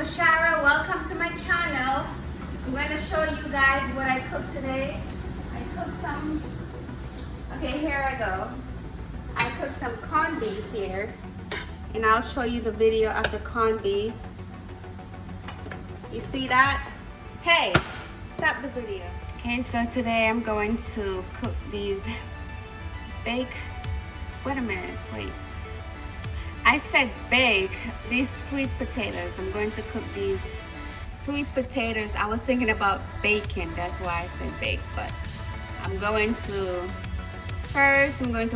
Bashara. Welcome to my channel. I'm going to show you guys what I cooked today. I cooked some, okay, here I go. I cooked some corned beef here, and I'll show you the video of the corned beef. You see that? Hey, stop the video. Okay, so today I'm going to cook these wait a minute, wait. I said bake these sweet potatoes. I'm going to cook these sweet potatoes. I was thinking about bacon, that's why I said bake, but I'm going to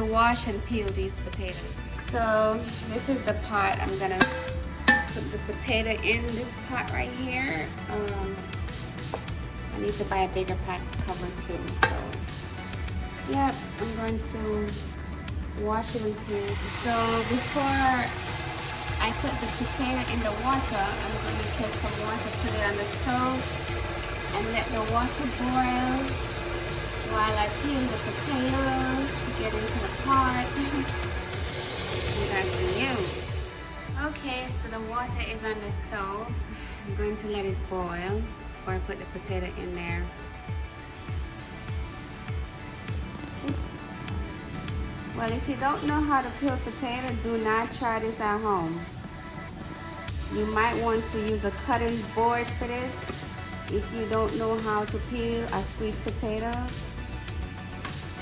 wash and peel these potatoes. So this is the pot. I'm gonna put the potato in this pot right here. I need to buy a bigger pot cover too. So yeah, I'm going to wash it and peel. So before I put the potato in the water, I'm going to take some water, put it on the stove, and let the water boil while I peel the potatoes to get into the pot. That's new. Okay, so the water is on the stove. I'm going to let it boil before I put the potato in there. Oops. Well, if you don't know how to peel potato, do not try this at home. You might want to use a cutting board for this if you don't know how to peel a sweet potato.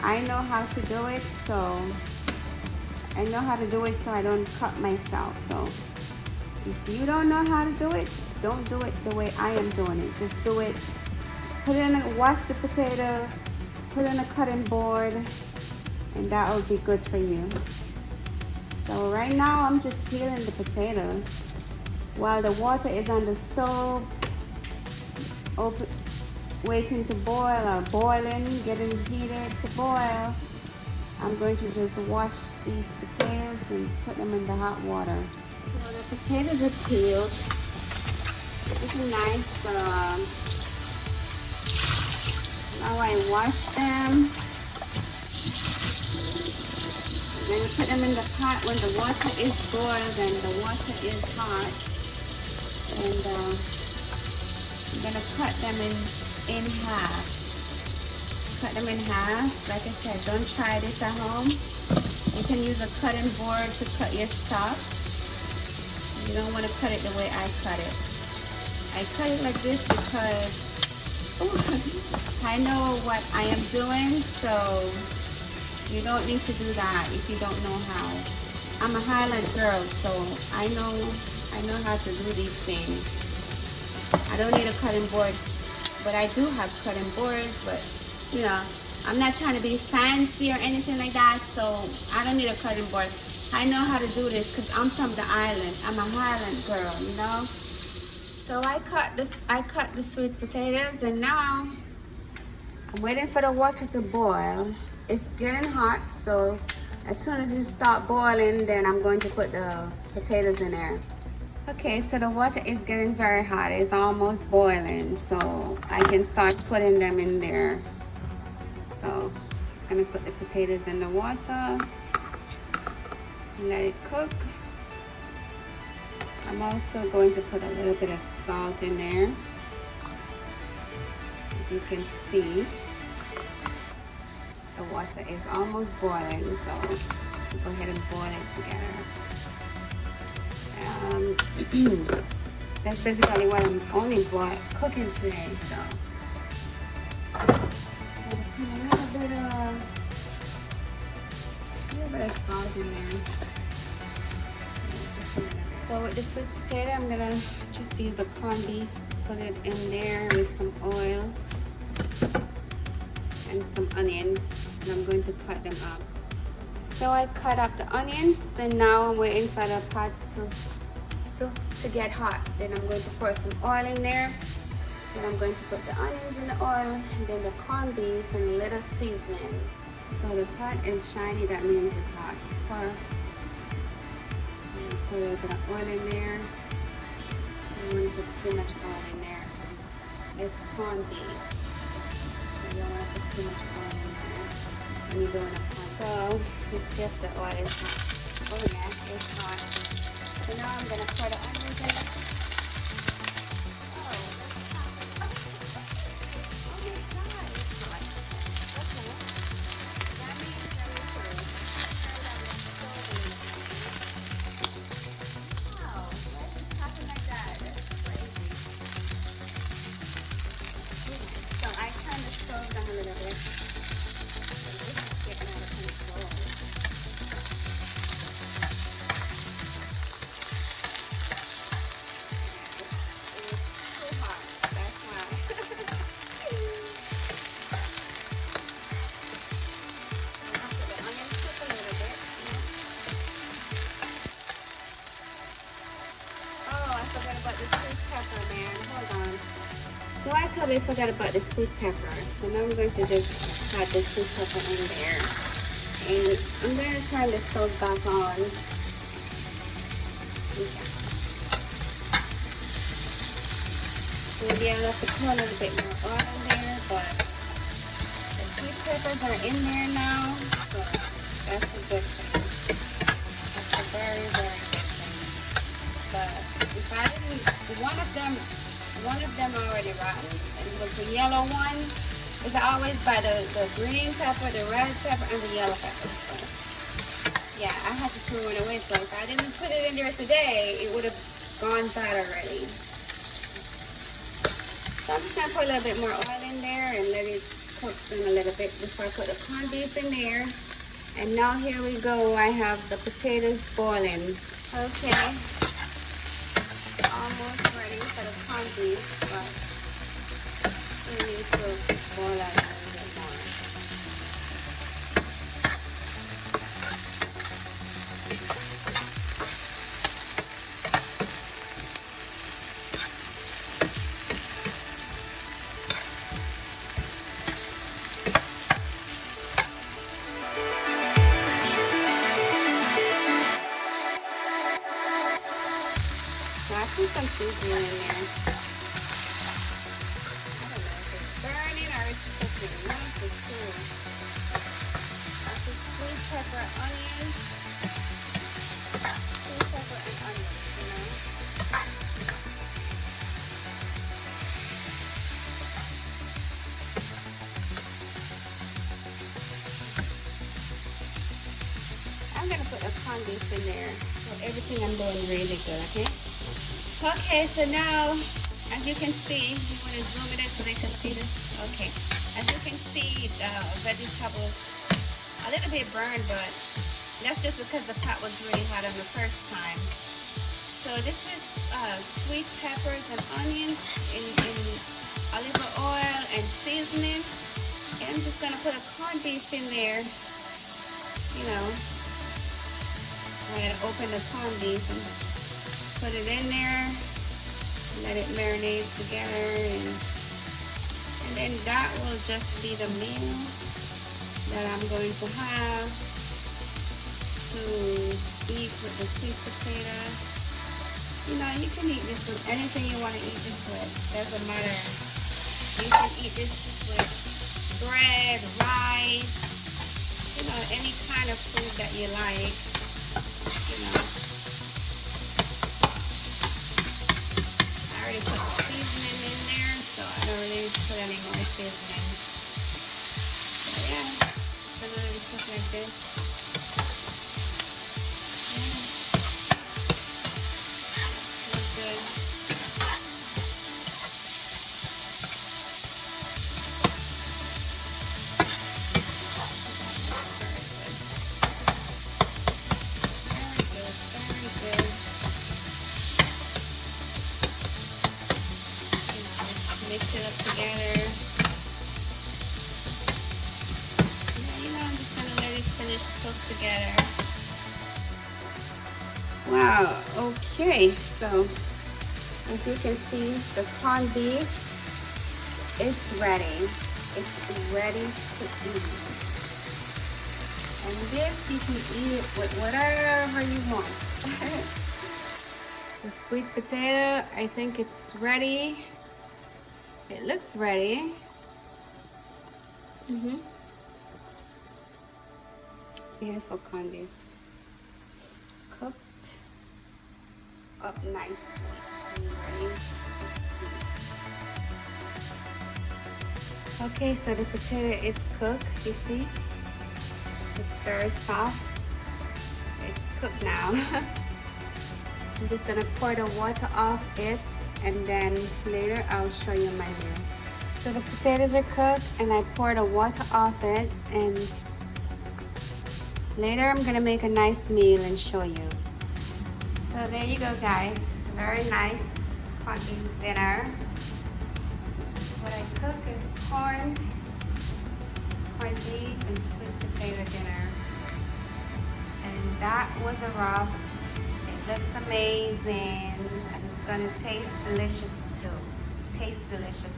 I know how to do it, so I don't cut myself. So if you don't know how to do it, don't do it the way I am doing it. Just do it. Wash the potato, put it in a cutting board, and that will be good for you. So right now I'm just peeling the potato while the water is on the stove, waiting to boil or boiling, getting heated to boil. I'm going to just wash these potatoes and put them in the hot water. So the potatoes are peeled. This is nice. Now I wash them. Then you put them in the pot when the water is boiled and the water is hot. And I'm gonna cut them in half. Cut them in half. Like I said, don't try this at home. You can use a cutting board to cut your stuff. You don't want to cut it the way I cut it. I cut it like this because I know what I am doing, so you don't need to do that if you don't know how. I'm a Highland girl, so I know how to do these things. I don't need a cutting board, but I do have cutting boards, but you know, I'm not trying to be fancy or anything like that, so I don't need a cutting board. I know how to do this because I'm from the island. I'm a Highland girl, you know? So I cut the sweet potatoes, and now I'm waiting for the water to boil. It's getting hot, so as soon as it starts boiling, then I'm going to put the potatoes in there. Okay, so the water is getting very hot. It's almost boiling, so I can start putting them in there. So just gonna put the potatoes in the water, let it cook. I'm also going to put a little bit of salt in there. As you can see, the water is almost boiling, so go ahead and boil it together. That's basically what I'm only cooking today. So I'm gonna put a little bit of salt in there. So with the sweet potato, I'm gonna just use a corned beef, put it in there with some oil and some onions, and I'm going to cut them up. So I cut up the onions, and now I'm waiting for the pot to get hot. Then I'm going to pour some oil in there. Then I'm going to put the onions in the oil, and then the corned beef and a little seasoning. So the pot is shiny, that means it's hot. Put a little bit of oil in there. You don't want to put too much oil in there because it's corned beef. So you don't want to put too much oil in there when you're doing a pot. So let's see if the oil is hot. Oh yeah, it's hot. So now I'm going to pour the onions in. forgot about the sweet pepper, man. Hold on. So I totally forgot about the sweet pepper. So now I'm going to just add the sweet pepper in there. And I'm going to turn the stove back on. Okay. Maybe I'll have to put a little bit more oil in there, but the sweet peppers are in there now. So that's a good thing. That's a very, very good thing. But if I didn't, one of them already rotten. And it was the yellow one. Because I always buy the green pepper, the red pepper, and the yellow pepper. So, yeah, I had to throw it away. So if I didn't put it in there today, it would have gone bad already. So I'm just going to put a little bit more oil in there and let it cook in a little bit before I put the corned beef in there. And now here we go. I have the potatoes boiling. Okay. Almost ready for the corned beef, but we need to boil out a little bit more. So I put some seasoning in there. Burning or it's cooking. One of the two. That's the sweet pepper, onion. Sweet pepper and onion, you know. I'm gonna put a corned beef in there. So everything I'm doing really good, okay? Okay, so now as you can see, you want to zoom it in so they can see this. Okay, as you can see, the vegetables a little bit burned, but that's just because the pot was really hot on the first time. So this is sweet peppers and onions in olive oil and seasoning. And I'm just gonna put a corned beef in there. You know, I'm gonna open the corned beef and put it in there. Let it marinate together, and then that will just be the meal that I'm going to have to eat with the sweet potato. You know, you can eat this with anything you want to eat this with. Doesn't matter. You can eat this with bread, rice, you know, any kind of food that you like. You know. I already put seasoning in there, so I don't really need to put any more seasoning. So yeah, it's gonna really cook like this. Yeah. Looks good. Very good. Mix it up together. Yeah, you know, I'm just gonna let it finish cook together. Wow, okay, so as you can see, the corned beef is ready. It's ready to eat. And this, you can eat it with whatever you want. The sweet potato, I think it's ready. It looks ready. Beautiful corned beef. Cooked up nicely. Ready. Okay, so the potato is cooked, you see? It's very soft. It's cooked now. I'm just gonna pour the water off it, and then later I'll show you my meal. So the potatoes are cooked and I pour the water off it, and later I'm gonna make a nice meal and show you. So there you go, guys. Very nice corned beef dinner. What I cook is corned beef and sweet potato dinner. And that was a wrap. It Looks amazing, and it's gonna taste delicious too. Taste delicious.